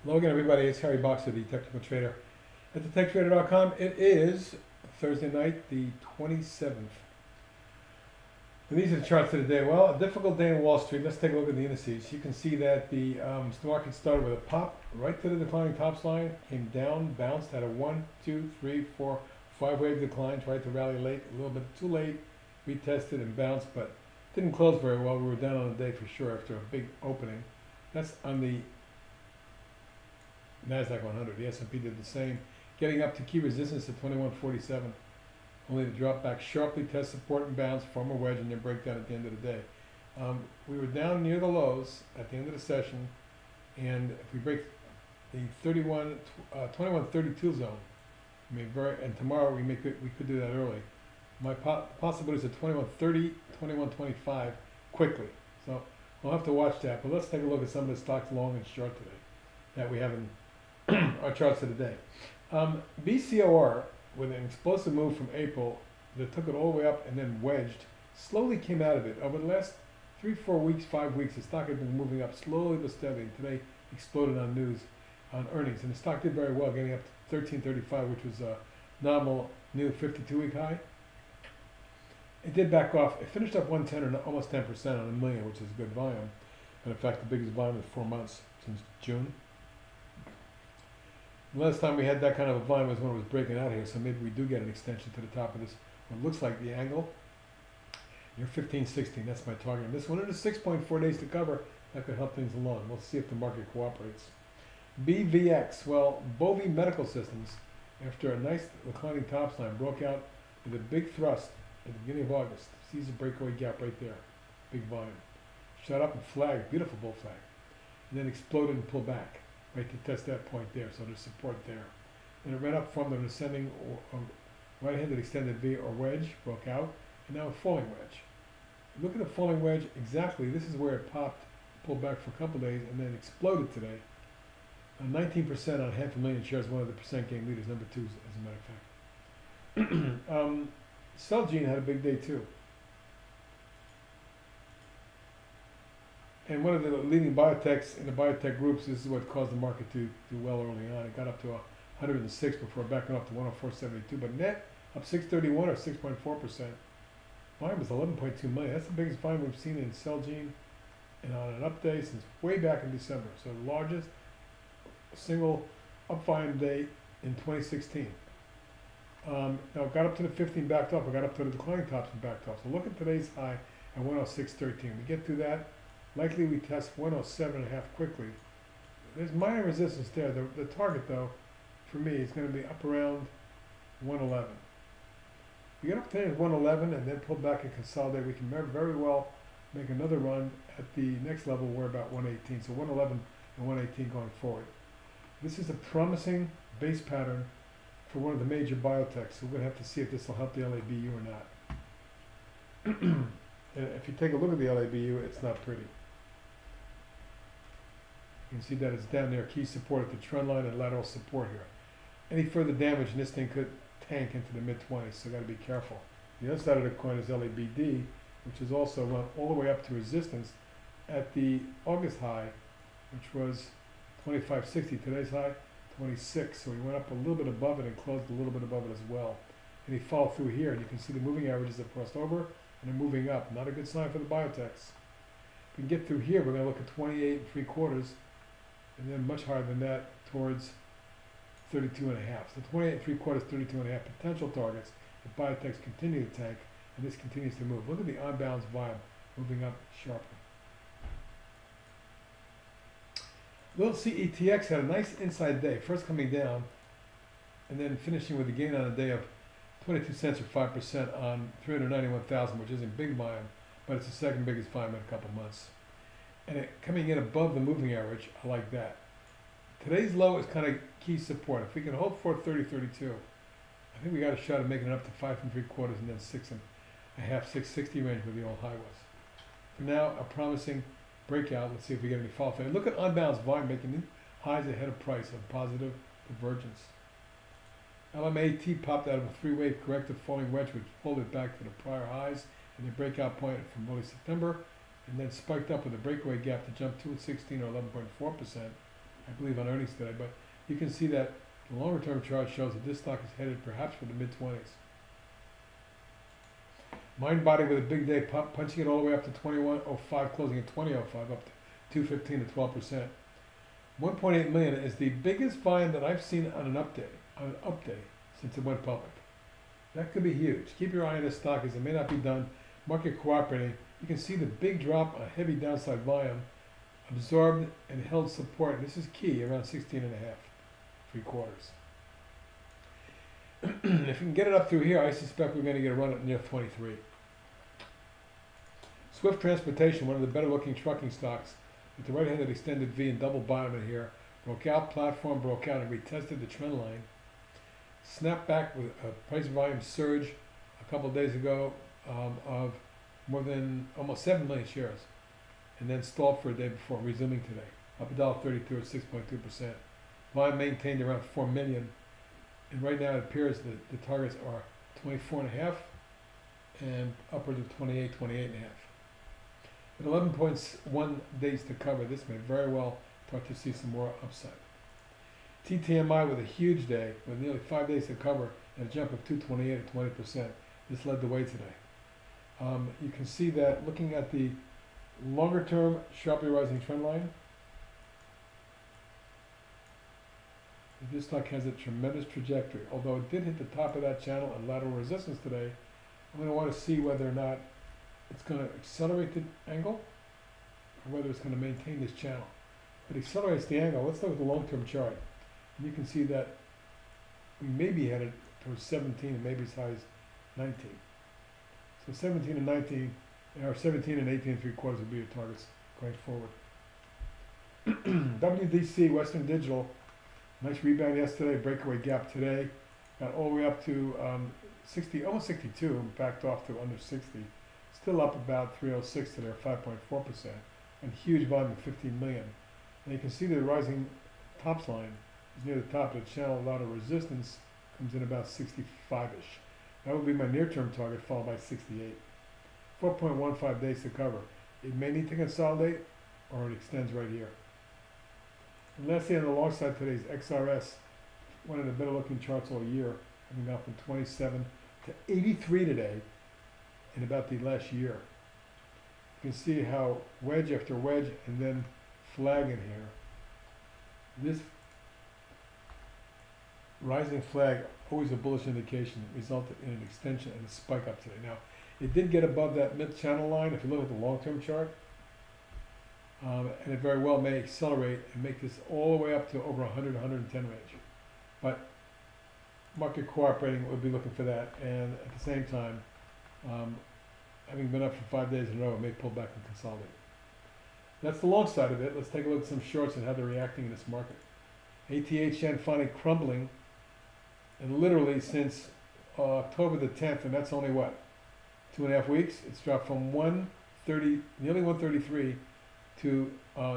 Hello again, everybody. It's Harry Boxer, the technical trader at thetechtrader.com. It is Thursday night, the 27th. And these are the charts of the day. Well, a difficult day in Wall Street. Let's take a look at the indices. You can see that the market started with a pop right to the declining tops line, came down, bounced, had a 1, 2, 3, 4, 5 wave decline, tried to rally late, a little bit too late, retested and bounced, but didn't close very well. We were down on the day for sure after a big opening. That's on the NASDAQ 100. The S&P did the same, getting up to key resistance at 2147, only to drop back sharply, test support and bounce, form a wedge, and then break down at the end of the day. We were down near the lows at the end of the session, and if we break the 2132 zone, I mean, and tomorrow we could do that early. My possibility is at 2130, 2125 quickly. So we'll have to watch that. But let's take a look at some of the stocks long and short today that we have in our charts of the day. BCOR, with an explosive move from April that took it all the way up and then wedged, slowly came out of it. Over the last 3, 4 weeks, 5 weeks, the stock had been moving up slowly but steadily. Today exploded on news, on earnings, and the stock did very well, getting up to 1335, which was a nominal new 52-week high. It did back off. It finished up 110 or almost 10% on a million, which is good volume. And in fact, the biggest volume in 4 months since June. The last time we had that kind of a volume was when it was breaking out here, so maybe we do get an extension to the top of this. What looks like the angle. You're 1516, that's my target. And this one, it is 6.4 days to cover. That could help things along. We'll see if the market cooperates. BVX, well, Bovie Medical Systems, after a nice declining tops line, broke out with a big thrust at the beginning of August. Sees a breakaway gap right there. Big volume. Shot up and flagged, beautiful bull flag. And then exploded and pulled back. Right to test that point there, so there's support there. And it ran up from an ascending or right-handed extended V or wedge, broke out, and now a falling wedge. Look at the falling wedge, exactly, this is where it popped, pulled back for a couple days, and then exploded today. 19% on 500,000 shares, one of the percent gain leaders, number 2 as a matter of fact. Celgene had a big day too. And one of the leading biotechs in the biotech groups, this is what caused the market to do well early on. It got up to 106 before backing up to 104.72, but net up 631 or 6.4%. Volume was 11.2 million. That's the biggest volume we've seen in Celgene and on an up day since way back in December. So the largest single up volume day in 2016. Now it got up to the 15, backed up. It got up to the declining tops and backed off. So look at today's high at 106.13. We get through that. Likely we test 107.5 quickly. There's minor resistance there. The target, though, for me, is going to be up around 111. We get up there at 111 and then pull back and consolidate. We can very well make another run at the next level. We're about 118. So 111 and 118 going forward. This is a promising base pattern for one of the major biotechs. So we're going to have to see if this will help the LABU or not. And if you take a look at the LABU, it's not pretty. You can see that it's down there, key support at the trend line and lateral support here. Any further damage and this thing could tank into the mid-20s, so got to be careful. The other side of the coin is LABD, which has also run all the way up to resistance at the August high, which was 2560. Today's high, 26. So he went up a little bit above it and closed a little bit above it as well. And he followed through here, and you can see the moving averages have crossed over and they're moving up. Not a good sign for the biotechs. If we can get through here, we're going to look at 28.75. And then much higher than that towards 32.5. So 28.75, 32.5 potential targets if biotechs continue to tank and this continues to move. Look at the on-balance volume moving up sharply. Little CETX had a nice inside day, first coming down and then finishing with a gain on a day of 22 cents or 5% on 391,000, which isn't big volume, but it's the second biggest volume in a couple months. And it coming in above the moving average, I like that. Today's low is kind of key support. If we can hold 430.32, I think we got a shot at making it up to 5.75 and then 6.5, 660 range where the old high was. For now, a promising breakout. Let's see if we get any fall through. Look at unbalanced volume making new highs ahead of price of positive divergence. LMAT popped out of a 3-wave corrective falling wedge, which pulled it back to the prior highs and the breakout point from early September, and then spiked up with a breakaway gap to jump to 16 or 11.4%. I believe, on earnings today, but you can see that the longer term chart shows that this stock is headed perhaps for the mid-20s. Mindbody with a big day, punching it all the way up to 21.05, closing at 20.05, up to 215 to 12%. 1.8 million is the biggest volume that I've seen on an update since it went public. That could be huge. Keep your eye on this stock as it may not be done. Market cooperating. You can see the big drop on heavy downside volume, absorbed and held support. This is key, around 16 and a half, 3/4. If we can get it up through here, I suspect we're going to get a run up near 23. Swift Transportation, one of the better looking trucking stocks, with the right-handed extended V and double bottom in here, broke out, platform broke out and retested the trend line. Snapped back with a price volume surge a couple of days ago of more than almost 7 million shares, and then stalled for a day before resuming today, up $1.32 or 6.2%. Volume maintained around 4 million, and right now it appears that the targets are 24.5 and upwards of 28, 28.5. With 11.1 days to cover, this may very well start to see some more upside. TTMI with a huge day, with nearly 5 days to cover and a jump of 228 at 20%. This led the way today. You can see that looking at the longer term sharply rising trend line, this stock has a tremendous trajectory. Although it did hit the top of that channel and lateral resistance today, I'm going to want to see whether or not it's going to accelerate the angle or whether it's going to maintain this channel. If it accelerates the angle, let's look at the long-term chart. And you can see that we may be headed towards 17 and maybe as high as 19. So 17 and 19, or 17 and 18 3/4 would be your targets going forward. WDC, Western Digital, nice rebound yesterday, breakaway gap today. Got all the way up to 60, almost 62, and backed off to under 60. Still up about 306 today, or 5.4%, and huge volume of 15 million. And you can see the rising tops line is near the top of the channel. A lot of resistance comes in about 65-ish. That would be my near-term target, followed by 68. 4.15 days to cover. It may need to consolidate, or it extends right here. And lastly, on the long side today is XRS, one of the better looking charts all year, coming up from 27 to 83 today in about the last year. You can see how wedge after wedge and then flag in here. This rising flag, always a bullish indication, resulted in an extension and a spike up today. Now, it did get above that mid-channel line if you look at the long-term chart, and it very well may accelerate and make this all the way up to over 100, 110 range. But market cooperating would be looking for that, and at the same time, having been up for 5 days in a row, it may pull back and consolidate. That's the long side of it. Let's take a look at some shorts and how they're reacting in this market. ATHN finally crumbling, and literally since October the 10th, and that's only what, 2.5 weeks, it's dropped from 130, nearly 133 to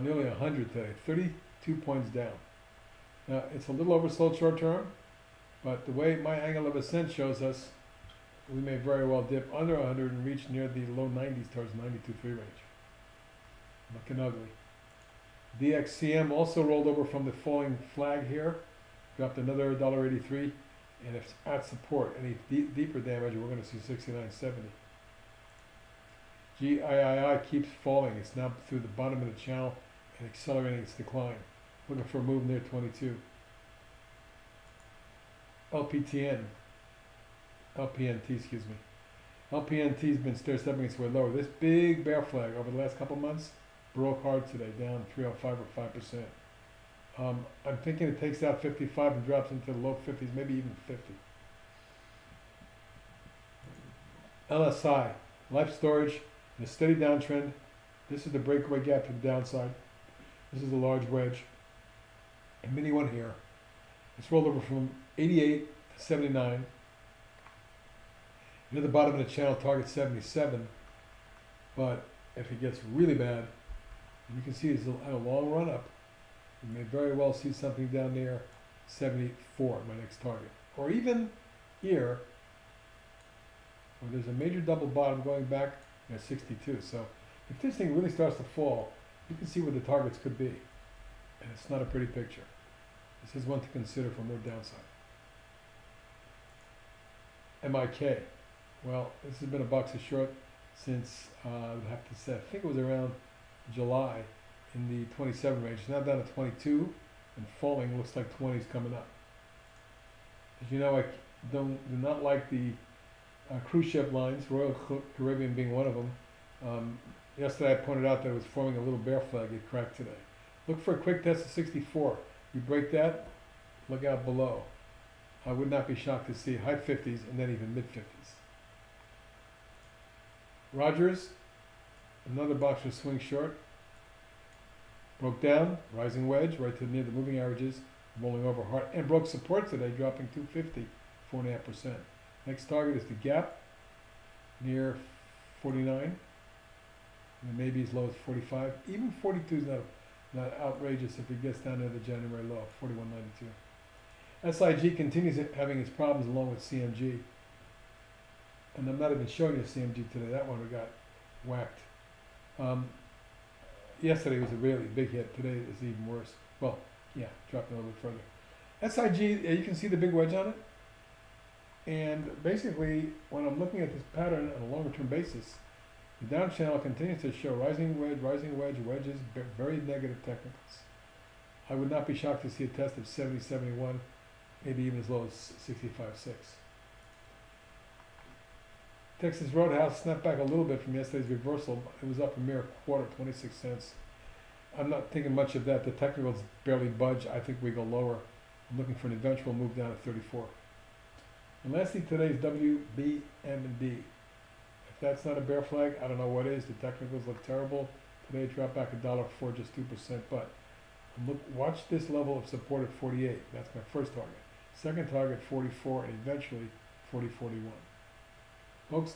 nearly 100 today, 32 points down. Now, it's a little oversold short term, but the way my angle of ascent shows us, we may very well dip under 100 and reach near the low 90s towards 92.3 range. Looking ugly. DXCM also rolled over from the falling flag here, dropped another $1.83, and if it's at support, any deeper damage, we're going to see 69.70. GIII keeps falling. It's now through the bottom of the channel and accelerating its decline. Looking for a move near 22. LPNT, excuse me. LPNT's been stair-stepping its way lower. This big bear flag over the last couple months broke hard today, down 305 or 5%. I'm thinking it takes out 55 and drops into the low 50s, maybe even 50. LSI, life storage, in a steady downtrend. This is the breakaway gap to the downside. This is a large wedge. A mini one here. It's rolled over from 88 to 79. Near the bottom of the channel, target 77. But if it gets really bad, you can see it's had a long run up. You may very well see something down there, 74, my next target. Or even here, where there's a major double bottom going back at 62. So if this thing really starts to fall, you can see where the targets could be. And it's not a pretty picture. This is one to consider for more downside. MIK. Well, this has been a box of short since, I have to say, I think it was around July in the 27 range. It's now down to 22 and falling. Looks like 20 is coming up. As you know, I do not like the cruise ship lines, Royal Caribbean being one of them. Yesterday I pointed out that it was forming a little bear flag. It cracked today. Look for a quick test of 64. You break that, look out below. I would not be shocked to see high 50s and then even mid 50s. Rogers, another box with swing short. Broke down, rising wedge right to near the moving averages, rolling over hard, and broke support today, dropping 250, 4.5%. Next target is the gap near 49, and maybe as low as 45. Even 42 is not outrageous if it gets down to the January low, 41.92. SIG continues having its problems along with CMG. And I'm not even showing you CMG today. That one we got whacked. Yesterday was a really big hit. Today is even worse. Well, yeah, dropped a little bit further. SIG, you can see the big wedge on it. And basically, when I'm looking at this pattern on a longer term basis, the down channel continues to show rising wedge, wedges, very negative technicals. I would not be shocked to see a test of 70, 71, maybe even as low as 65.6. Texas Roadhouse snapped back a little bit from yesterday's reversal. It was up a mere quarter, 26 cents. I'm not thinking much of that. The technicals barely budge. I think we go lower. I'm looking for an eventual move down to 34. And lastly, today's WBM&D. If that's not a bear flag, I don't know what is. The technicals look terrible. Today it dropped back $1.04, just 2%. But watch this level of support at 48. That's my first target. Second target, 44, and eventually 40.41. Folks,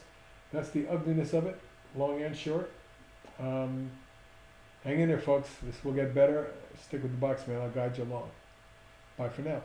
that's the ugliness of it, long and short. Hang in there, folks. This will get better. Stick with the box, man. I'll guide you along. Bye for now.